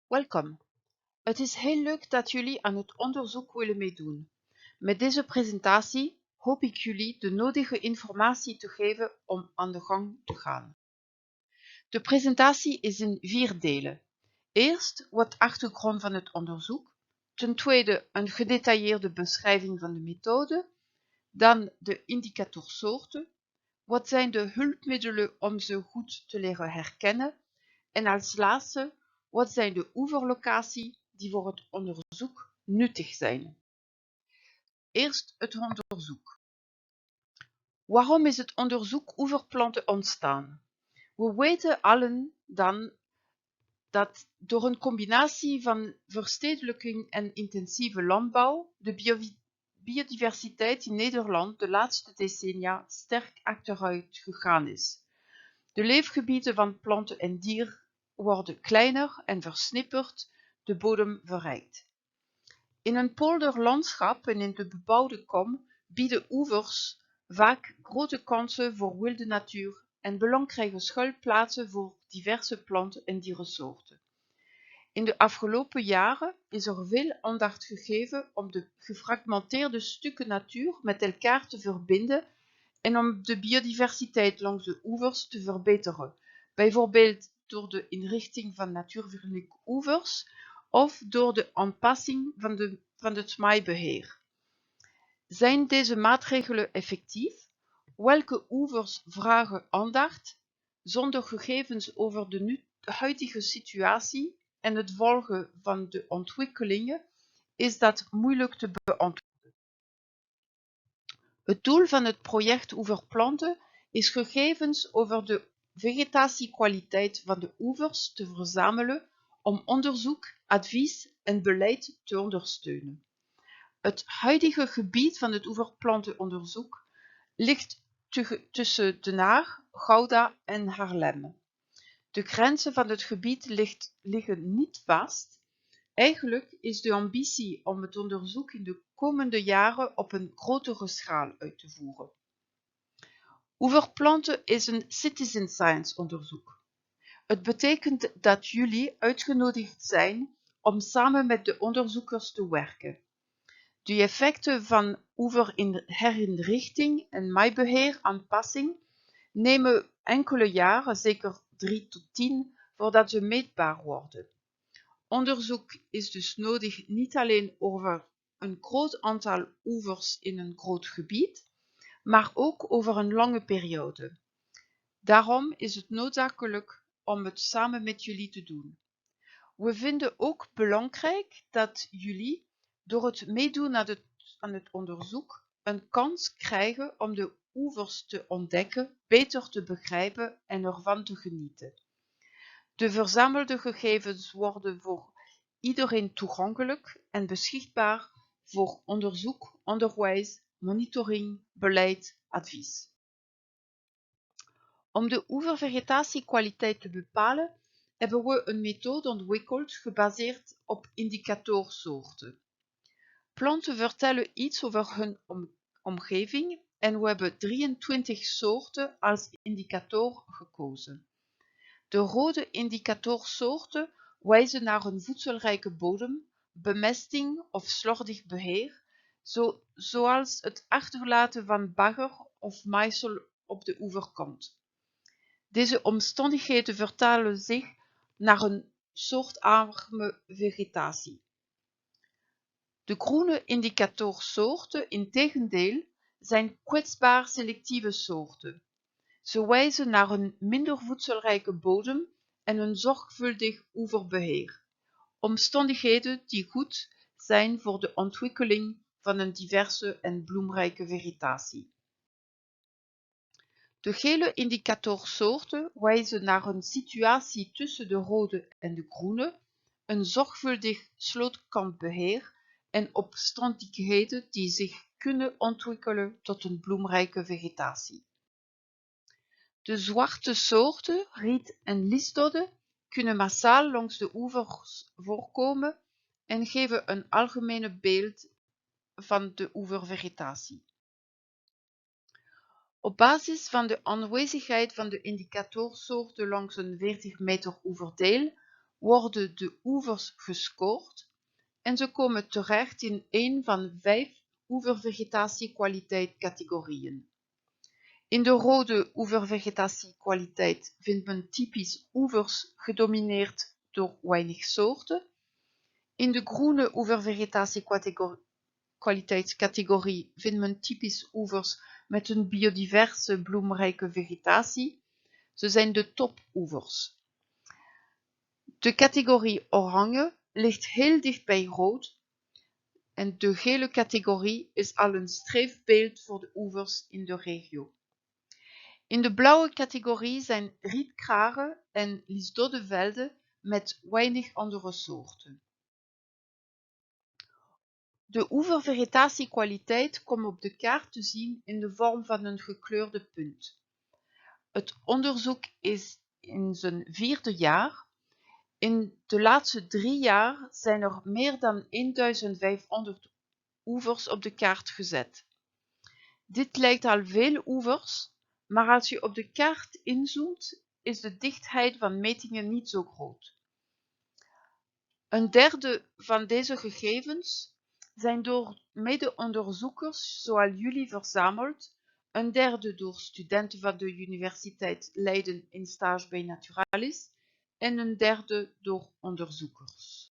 Welkom. Het is heel leuk dat jullie aan het onderzoek willen meedoen. Met deze presentatie hoop ik jullie de nodige informatie te geven om aan de gang te gaan. De presentatie is in 4 delen. Eerst wat achtergrond van het onderzoek, ten tweede een gedetailleerde beschrijving van de methode, dan de indicatorsoorten, wat zijn de hulpmiddelen om ze goed te leren herkennen en als laatste wat zijn de oeverlocaties die voor het onderzoek nuttig zijn. Eerst het onderzoek. Waarom is het onderzoek oeverplanten ontstaan? We weten allen dan dat door een combinatie van verstedelijking en intensieve landbouw de biodiversiteit in Nederland de laatste decennia sterk achteruit gegaan is. De leefgebieden van planten en dier worden kleiner en versnipperd, de bodem verrijkt. In een polderlandschap en in de bebouwde kom bieden oevers vaak grote kansen voor wilde natuur en belangrijke schuilplaatsen voor diverse planten en dierensoorten. In de afgelopen jaren is er veel aandacht gegeven om de gefragmenteerde stukken natuur met elkaar te verbinden en om de biodiversiteit langs de oevers te verbeteren, bijvoorbeeld door de inrichting van natuurvriendelijke oevers of door de aanpassing van het maaibeheer. Zijn deze maatregelen effectief? Welke oevers vragen aandacht? Zonder gegevens over de huidige situatie en het volgen van de ontwikkelingen is dat moeilijk te beantwoorden. Het doel van het project Oeverplanten is gegevens over de vegetatiekwaliteit van de oevers te verzamelen om onderzoek, advies en beleid te ondersteunen. Het huidige gebied van het oeverplantenonderzoek ligt tussen Den Haag, Gouda en Haarlem. De grenzen van het gebied liggen niet vast. Eigenlijk is de ambitie om het onderzoek in de komende jaren op een grotere schaal uit te voeren. Oeverplanten is een citizen science onderzoek. Het betekent dat jullie uitgenodigd zijn om samen met de onderzoekers te werken. De effecten van oeverinrichting en maaibeheer aanpassing nemen enkele jaren, zeker 3 tot 10, voordat ze meetbaar worden. Onderzoek is dus nodig niet alleen over een groot aantal oevers in een groot gebied, maar ook over een lange periode. Daarom is het noodzakelijk om het samen met jullie te doen. We vinden ook belangrijk dat jullie door het meedoen aan het onderzoek een kans krijgen om de oevers te ontdekken, beter te begrijpen en ervan te genieten. De verzamelde gegevens worden voor iedereen toegankelijk en beschikbaar voor onderzoek, onderwijs, monitoring, beleid, advies. Om de oevervegetatiekwaliteit te bepalen, hebben we een methode ontwikkeld gebaseerd op indicatorsoorten. Planten vertellen iets over hun omgeving en we hebben 23 soorten als indicator gekozen. De rode indicatorsoorten wijzen naar een voedselrijke bodem, bemesting of slordig beheer, zoals het achterlaten van bagger of maaisel op de oeverkant. Deze omstandigheden vertalen zich naar een soortarme vegetatie. De groene indicatorsoorten, integendeel, zijn kwetsbaar selectieve soorten. Ze wijzen naar een minder voedselrijke bodem en een zorgvuldig oeverbeheer, omstandigheden die goed zijn voor de ontwikkeling van een diverse en bloemrijke vegetatie. De gele indicatorsoorten wijzen naar een situatie tussen de rode en de groene, een zorgvuldig slootkantbeheer en omstandigheden die zich kunnen ontwikkelen tot een bloemrijke vegetatie. De zwarte soorten, riet en liesdodde, kunnen massaal langs de oevers voorkomen en geven een algemene beeld van de oevervegetatie. Op basis van de aanwezigheid van de indicatorsoorten langs een 40 meter oeverdeel worden de oevers gescoord en ze komen terecht in een van 5 oevervegetatiekwaliteitcategorieën. In de rode oevervegetatiekwaliteit vindt men typisch oevers gedomineerd door weinig soorten. In de groene oevervegetatiekwaliteitscategorie vindt men typisch oevers met een biodiverse bloemrijke vegetatie. Ze zijn de topoevers. De categorie oranje ligt heel dicht bij rood en de gele categorie is al een streefbeeld voor de oevers in de regio. In de blauwe categorie zijn rietkraren en liesdoddevelden met weinig andere soorten. De oevervegetatiekwaliteit komt op de kaart te zien in de vorm van een gekleurde punt. Het onderzoek is in zijn 4e jaar. In de laatste 3 jaar zijn er meer dan 1500 oevers op de kaart gezet. Dit lijkt al veel oevers, maar als je op de kaart inzoomt, is de dichtheid van metingen niet zo groot. Een derde van deze gegevens zijn door mede-onderzoekers zoals jullie verzameld, een derde door studenten van de Universiteit Leiden in stage bij Naturalis en een derde door onderzoekers.